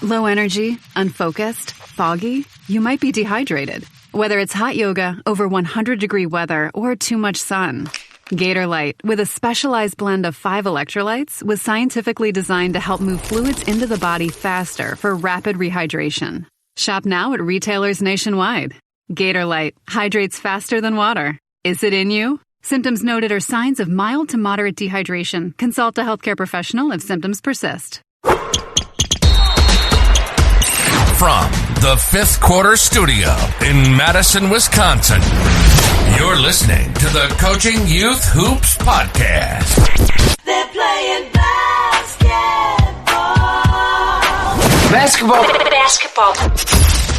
Low energy, unfocused, foggy? You might be dehydrated. Whether it's hot yoga, over 100-degree weather, or too much sun. Gatorlight, with a specialized blend of 5 electrolytes, was scientifically designed to help move fluids into the body faster for rapid rehydration. Shop now at retailers nationwide. Gatorlight hydrates faster than water. Is it in you? Symptoms noted are signs of mild to moderate dehydration. Consult a healthcare professional if symptoms persist. From the Fifth Quarter Studio in Madison, Wisconsin, you're listening to the Coaching Youth Hoops Podcast. They're playing basketball.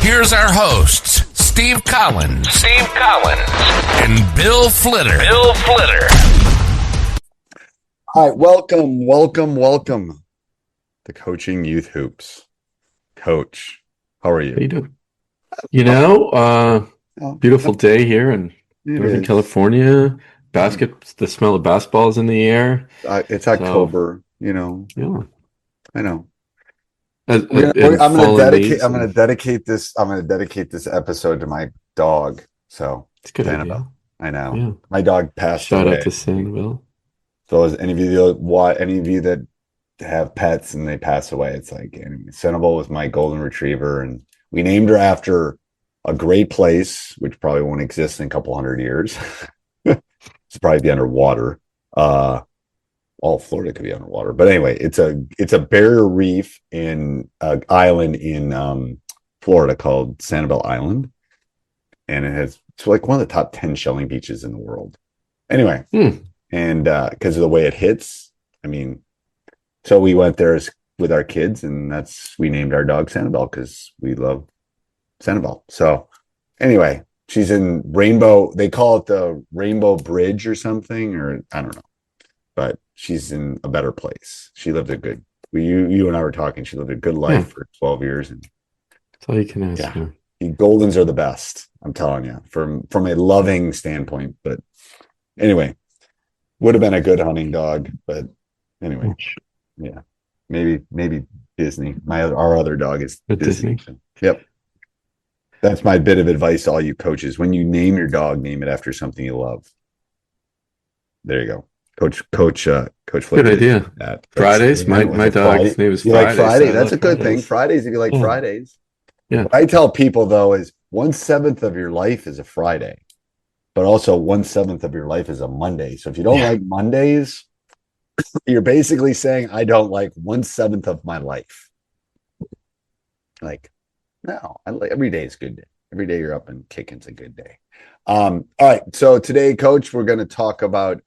Here's our hosts, Steve Collins, and Bill Flitter. All right, welcome to Coaching Youth Hoops. Coach, how are you? How you doing? Beautiful day here in Northern California. The smell of basketball is in the air. It's October, Yeah. I know. I'm I'm going to dedicate this episode to my dog. So it's a good Annabelle. idea. I know. Yeah. My dog passed Shout away. out to Sanibel. So as any of you that have pets and they pass away, it's like Sanibel was my golden retriever, and we named her after a great place, which probably won't exist in a couple hundred years. It's probably be underwater. All of Florida could be underwater, but anyway, it's a barrier reef in an island in Florida called Sanibel Island, and it's like one of the top 10 shelling beaches in the world. Anyway, and because of the way it hits, so we went there with our kids, and we named our dog Sanibel because we love Sanibel. So anyway, she's in Rainbow. They call it the Rainbow Bridge or something, or I don't know. But she's in a better place. She lived you and I were talking. She lived a good life for 12 years. And that's all you can ask for. The Goldens are the best. I'm telling you, from a loving standpoint. But anyway, would have been a good hunting dog. But anyway, yeah, maybe Disney. Our other dog is Disney. Yep. That's my bit of advice to all you coaches. When you name your dog, name it after something you love. There you go. Coach Flitter. Good idea. Fridays. My dog's name is Friday. You like Friday? So That's a good Fridays. thing. Fridays, if you like Fridays. Yeah. What I tell people, though, is 1/7 of your life is a Friday, but also 1/7 of your life is a Monday. So if you don't like Mondays, you're basically saying, I don't like 1/7 of my life. Like, no, every day is a good day. Every day you're up and kicking's a good day. All right. So today, Coach, we're going to talk about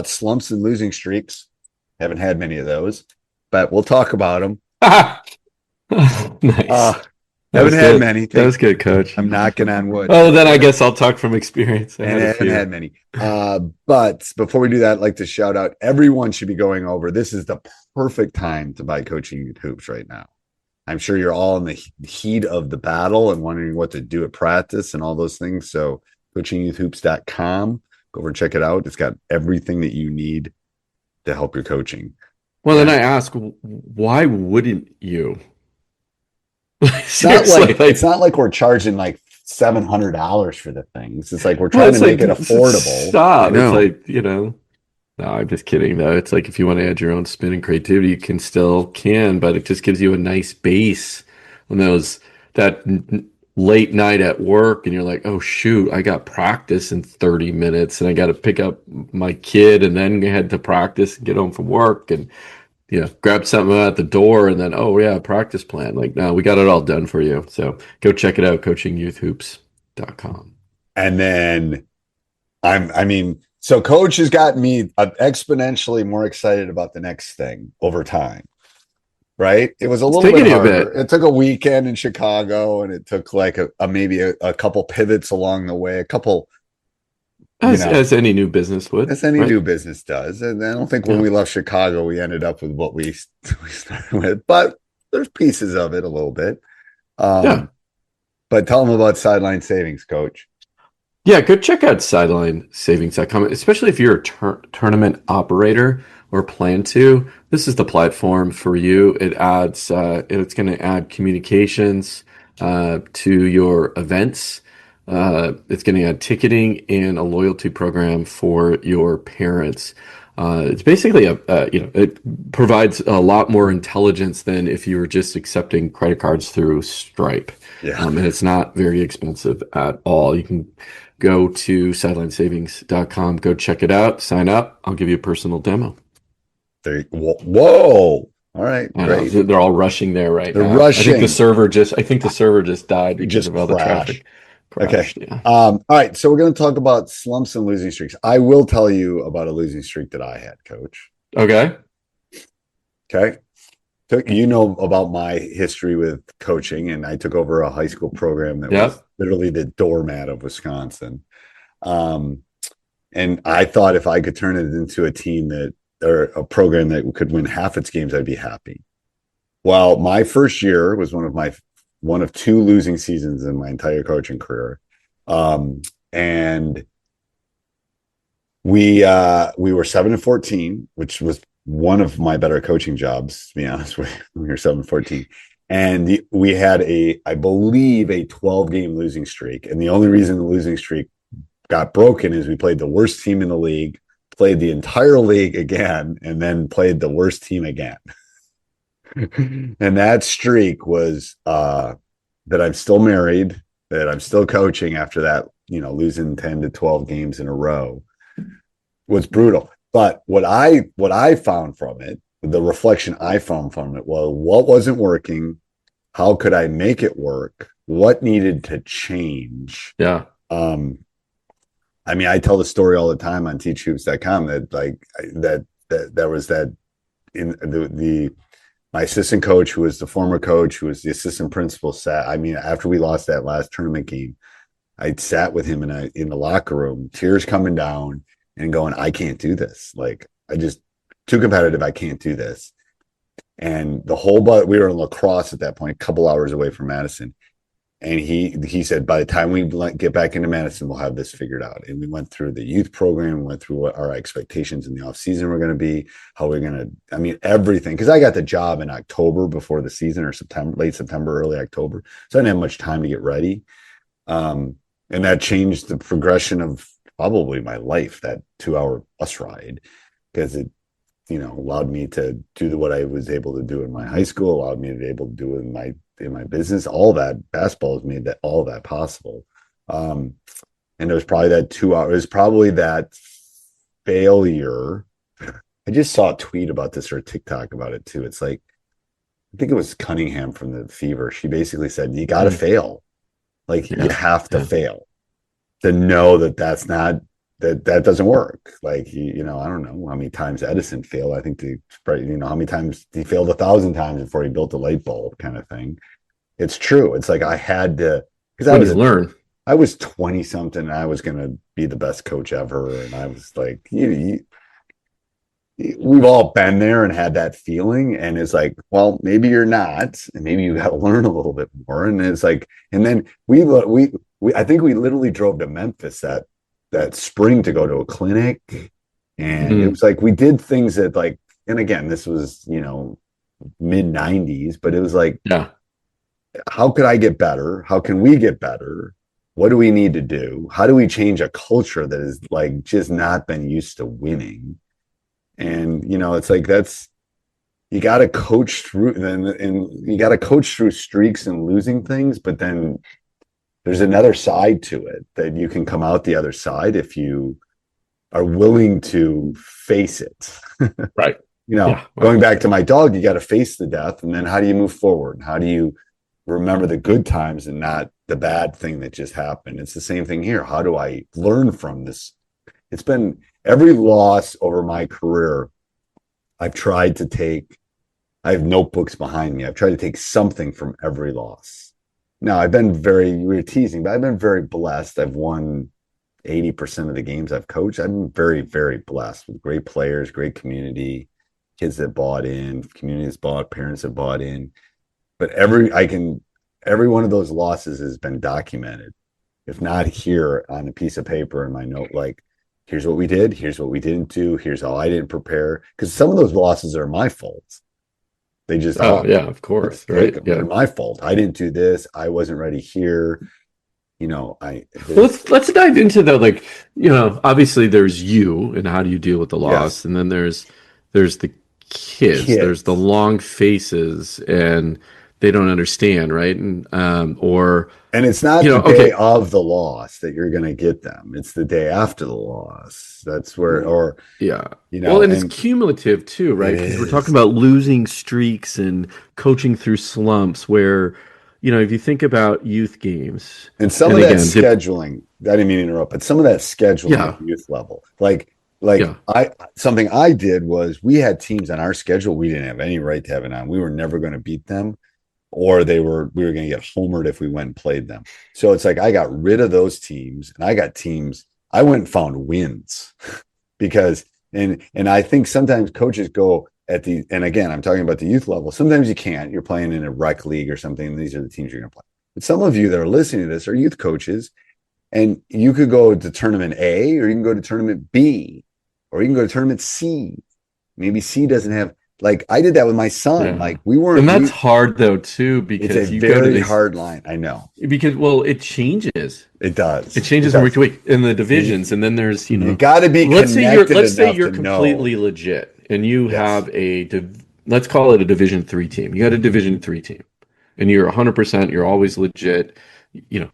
slumps and losing streaks. Haven't had many of those, but we'll talk about them. Nice. Haven't had many. That was good, Coach. I'm knocking on wood. Oh, then I guess I'll talk from experience. I haven't had many. But before we do that, I'd like to shout out, everyone should be going over. This is the perfect time to buy Coaching Youth Hoops right now. I'm sure you're all in the heat of the battle and wondering what to do at practice and all those things. So coachingyouthhoops.com. Go over and check it out. It's got everything that you need to help your coaching. Well, then I ask, why wouldn't you? It's not like we're charging like $700 for the things. It's like we're trying to make it affordable. Stop. It's like, no, I'm just kidding though. It's like if you want to add your own spin and creativity, you can, but it just gives you a nice base on that late night at work, and you're like, oh shoot, I got practice in 30 minutes and I got to pick up my kid and then head to practice and get home from work and grab something at the door and then practice plan. Like, no, we got it all done for you. So go check it out, coachingyouthhoops.com. And then so Coach has gotten me exponentially more excited about the next thing over time. Right? It was a little bit harder. It took a weekend in Chicago, and it took like maybe a couple pivots along the way, as any new business would. As any new business does. And I don't think when we left Chicago, we ended up with what we started with, but there's pieces of it a little bit. But tell them about Sideline Savings, Coach. Yeah, go check out sidelinesavings.com, especially if you're a tournament operator or plan to. This is the platform for you. It's going to add communications to your events. It's going to add ticketing and a loyalty program for your parents. It's basically it provides a lot more intelligence than if you were just accepting credit cards through Stripe. Yeah. And it's not very expensive at all. You can go to sidelinesavings.com, go check it out, sign up. I'll give you a personal demo. Whoa. All right, great. They're all rushing there right They're now. rushing. I think the server just died because of all the traffic. Crashed, okay. Yeah. All right. So we're going to talk about slumps and losing streaks. I will tell you about a losing streak that I had, Coach. Okay. You know about my history with coaching, and I took over a high school program that was literally the doormat of Wisconsin. And I thought if I could turn it into a team or a program that could win half its games, I'd be happy. Well, my first year was one of two losing seasons in my entire coaching career. And we were 7-14, which was one of my better coaching jobs, to be honest with you. We were 7-14. And we had I believe, a 12-game losing streak. And the only reason the losing streak got broken is we played the worst team in the league, played the entire league again, and then played the worst team again. And that streak was that I'm still married, that I'm still coaching after that, losing 10 to 12 games in a row was brutal. But what I found from it, the reflection I found from it was what wasn't working, how could I make it work, what needed to change. Yeah. I mean, I tell the story all the time on teachhoops.com that was that in my assistant coach, who was the former coach, who was the assistant principal, after we lost that last tournament game, I sat with him in the locker room, tears coming down and going, I can't do this. Like, I just too competitive. I can't do this. And we were in lacrosse at that point, a couple hours away from Madison. And he said, by the time we get back into Madison, we'll have this figured out. And we went through the youth program, went through what our expectations in the off season were going to be, how we're going to, everything. Because I got the job in October before the season, or late September, early October. So I didn't have much time to get ready. And that changed the progression of probably my life, that 2-hour bus ride, because it, allowed me to do what I was able to do in my high school, allowed me to be able to do in my business. All that basketball has made all that possible. And it was probably that 2 hours, it was probably that failure. I just saw a tweet about this, or a TikTok about it too. It's like, I think it was Cunningham from the Fever. She basically said, you got to fail. Like, you have to fail to know that that doesn't work. Like, I don't know how many times Edison failed. I think how many times he failed 1,000 times before he built a light bulb, kind of thing. It's true. It's like I had to, because I was 20 something and I was going to be the best coach ever. And I was like, we've all been there and had that feeling. And it's like, well, maybe you're not, and maybe you got to learn a little bit more. And it's like, and then I think we literally drove to Memphis that spring to go to a clinic. And it was like, we did things that, like, and again, this was, mid 90s, but it was like, how could I get better? How can we get better? What do we need to do? How do we change a culture that is, like, just not been used to winning? And, it's like, you got to coach through, and you got to coach through streaks and losing things, but then there's another side to it that you can come out the other side if you are willing to face it. Right. Going back to my dog, you got to face the death. And then how do you move forward? How do you remember the good times and not the bad thing that just happened? It's the same thing here. How do I learn from this? It's been every loss over my career. I have notebooks behind me. I've tried to take something from every loss. Now, we were teasing, but I've been very blessed. I've won 80% of the games I've coached. I've been very, very blessed with great players, great community, kids that bought in, communities bought, parents that bought in. But every one of those losses has been documented. if not here on a piece of paper in my note, like, here's what we did, here's what we didn't do, here's how I didn't prepare. Because some of those losses are my fault. They just Oh yeah, of course, right? Yeah. they're my fault. I didn't do this. I wasn't ready here. Well, let's dive into the, like, obviously there's you and how do you deal with the loss, and then there's the kids. There's the long faces and they don't understand, right? And it's not the day of the loss that you're going to get them. It's the day after the loss. That's where, well, and it's cumulative too, right? Because we're talking about losing streaks and coaching through slumps where, if you think about youth games. And some of that scheduling, I didn't mean to interrupt, but some of that scheduling at youth level, something I did was we had teams on our schedule we didn't have any right to have it on. We were never going to beat them, or we were going to get homered if we went and played them. So it's like I got rid of those teams, and I got teams. I went and found wins because, and I think sometimes coaches go and again, I'm talking about the youth level. Sometimes you can't. You're playing in a rec league or something, and these are the teams you're going to play. But some of you that are listening to this are youth coaches, and you could go to tournament A, or you can go to tournament B, or you can go to tournament C. Maybe C doesn't have, like, I did that with my son. Yeah. Like, we weren't. And that's hard though too, because it's a very hard line. I know, because it changes. It does. It changes from week to week in the divisions, and then there's you got to be. Let's say you're completely legit, and you have let's call it a Division 3 team. You got a Division 3 team, and you're 100%. You're always legit. You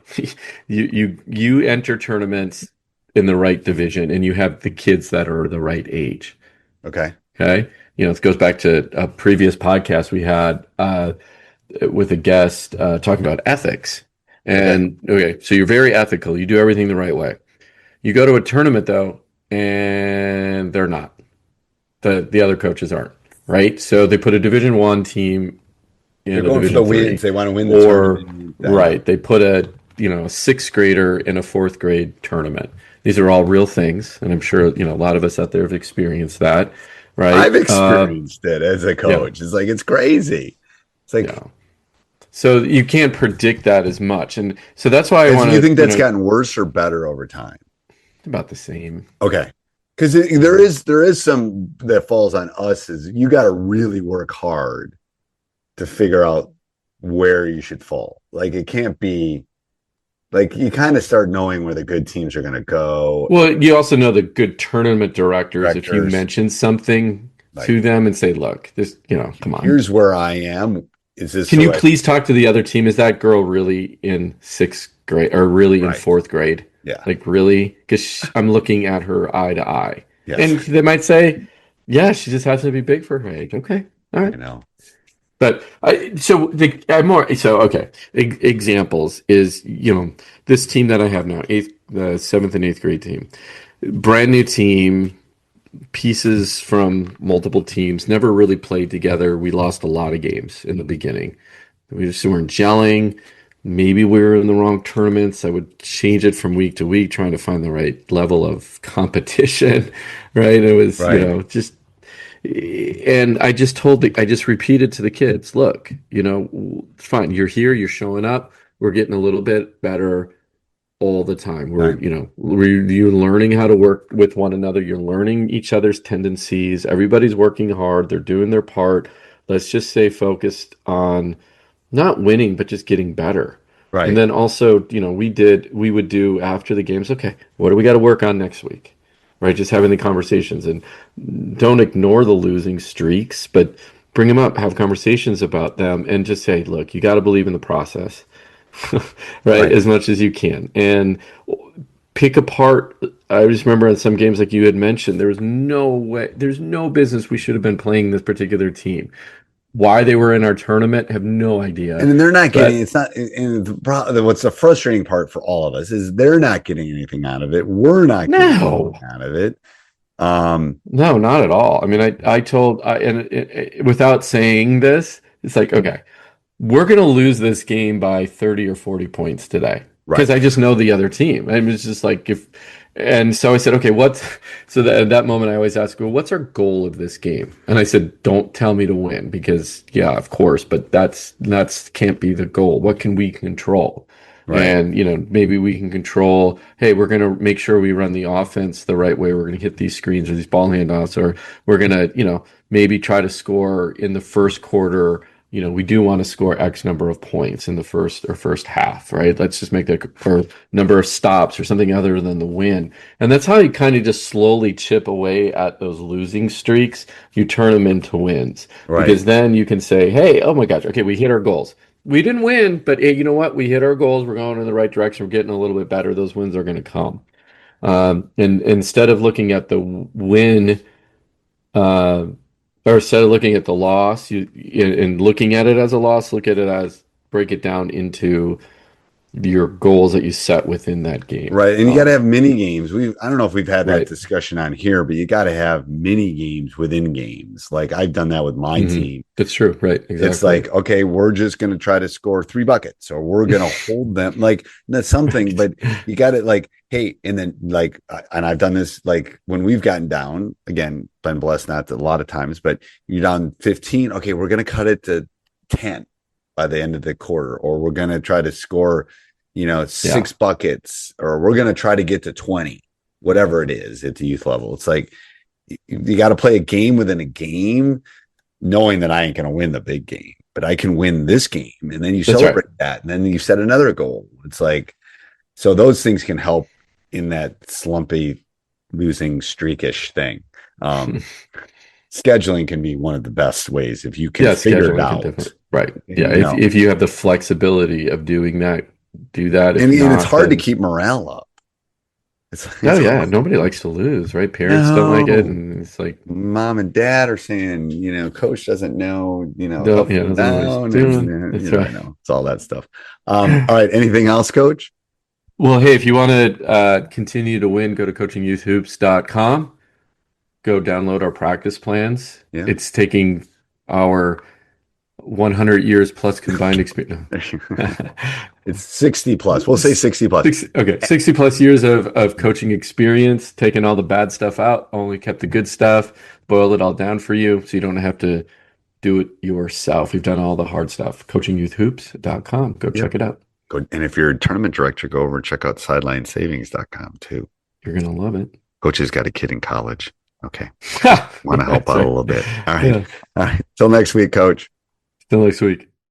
enter tournaments in the right division, and you have the kids that are the right age. Okay. It goes back to a previous podcast we had with a guest talking about ethics. And so you're very ethical. You do everything the right way. You go to a tournament though, and they're not. The other coaches aren't, right? So they put a Division 1 team in They're going for the wins. They want to win the tournament. Right. They put a sixth grader in a fourth grade tournament. These are all real things, and I'm sure a lot of us out there have experienced that. Right. I've experienced it as a coach. Yeah. It's like, it's crazy. It's like, so you can't predict that as much. And so that's why I want to. Do you think that's gotten worse or better over time? About the same. Okay. Because there is some that falls on us, is you got to really work hard to figure out where you should fall. Like, it can't be, like, you kind of start knowing where the good teams are going to go. Well, you also know the good tournament directors. If you mention something to them and say, look, this, come on. Here's where I am. Is this? Can you please talk to the other team? Is that girl really in sixth grade or really in fourth grade? Yeah. Like, really? Because I'm looking at her eye to eye. Yes. And they might say, yeah, she just has to be big for her age. Okay. All right. I know. But examples is, this team that I have now, the 7th and 8th grade team, brand new team, pieces from multiple teams, never really played together. We lost a lot of games in the beginning. We just weren't gelling. Maybe we were in the wrong tournaments. I would change it from week to week, trying to find the right level of competition. Right. It was, and I just repeated to the kids, look, it's fine. You're here, you're showing up. We're getting a little bit better all the time. You're learning how to work with one another. You're learning each other's tendencies. Everybody's working hard. They're doing their part. Let's just stay focused on not winning, but just getting better. Right. And then also, we would do after the games, okay, what do we got to work on next week? Right, just having the conversations, and don't ignore the losing streaks, but bring them up, have conversations about them, and just say, look, you got to believe in the process, right, as much as you can, and pick apart. I just remember in some games, like you had mentioned, there's no business we should have been playing this particular team. Why they were in our tournament, have no idea. And they're not getting, it's not, and what's the frustrating part for all of us is they're not getting anything out of it. We're not getting anything out of it. No, not at all. I mean, I told, without saying this, it's like, okay, we're going to lose this game by 30 or 40 points today. Because I just know the other team. I mean, it's just like, and so I said, okay, at that moment I always ask, well, what's our goal of this game? And I said, don't tell me to win, because yeah, of course, but that's can't be the goal. What can we control? Right. And, maybe we can control, hey, we're going to make sure we run the offense the right way. We're going to hit these screens or these ball handoffs, or we're going to, maybe try to score in the first quarter. We do want to score X number of points in the first half, right? Let's just make that, or number of stops or something other than the win. And that's how you kind of just slowly chip away at those losing streaks. You turn them into wins. Right. Because then you can say, hey, oh my gosh, okay, we hit our goals. We didn't win, but hey, you know what? We hit our goals. We're going in the right direction. We're getting a little bit better. Those wins are going to come. And instead of looking at the win, uh, or instead of looking at the loss, and looking at it as a loss, look at it as, break it down into your goals that you set within that game. Right. And you got to have mini games. I don't know if we've had that Right. discussion on here, but you got to have mini games within games. Like I've done that with my team. That's true. Right. Exactly. It's like, okay, we're just going to try to score 3 buckets, or we're going to hold them. Like that's something, but you got to like, hey, and then like, and I've done this, like when we've gotten down, again, been blessed not a lot of times, but you're down 15. Okay, we're going to cut it to 10 by the end of the quarter, or we're going to try to score, 6 buckets, or we're going to try to get to 20, whatever it is at the youth level. It's like, you got to play a game within a game, knowing that I ain't going to win the big game, but I can win this game. And then you celebrate that. And then you set another goal. It's like, so those things can help in that slumpy losing streakish thing. Scheduling can be one of the best ways if you can figure it out. Right. Yeah. If you have the flexibility of doing that, do that. And it's hard to keep morale up. It's nobody likes to lose, right? Parents don't like it, and it's like mom and dad are saying, coach doesn't know, down. That's right. It's all that stuff. All right, anything else, coach? Well, hey, if you want to continue to win, go to coachingyouthhoops.com. Go download our practice plans. Yeah. It's taking our 100 years plus combined experience. It's 60 plus. We'll say 60 plus. 60 plus years of coaching experience, taking all the bad stuff out, only kept the good stuff, boiled it all down for you so you don't have to do it yourself. We've done all the hard stuff. Coachingyouthhoops.com. Go check it out. Good. And if you're a tournament director, go over and check out sidelinesavings.com too. You're going to love it. Coach has got a kid in college. Okay. Want to help out a little bit. All right. Yeah. All right. Till next week, coach. Till next week.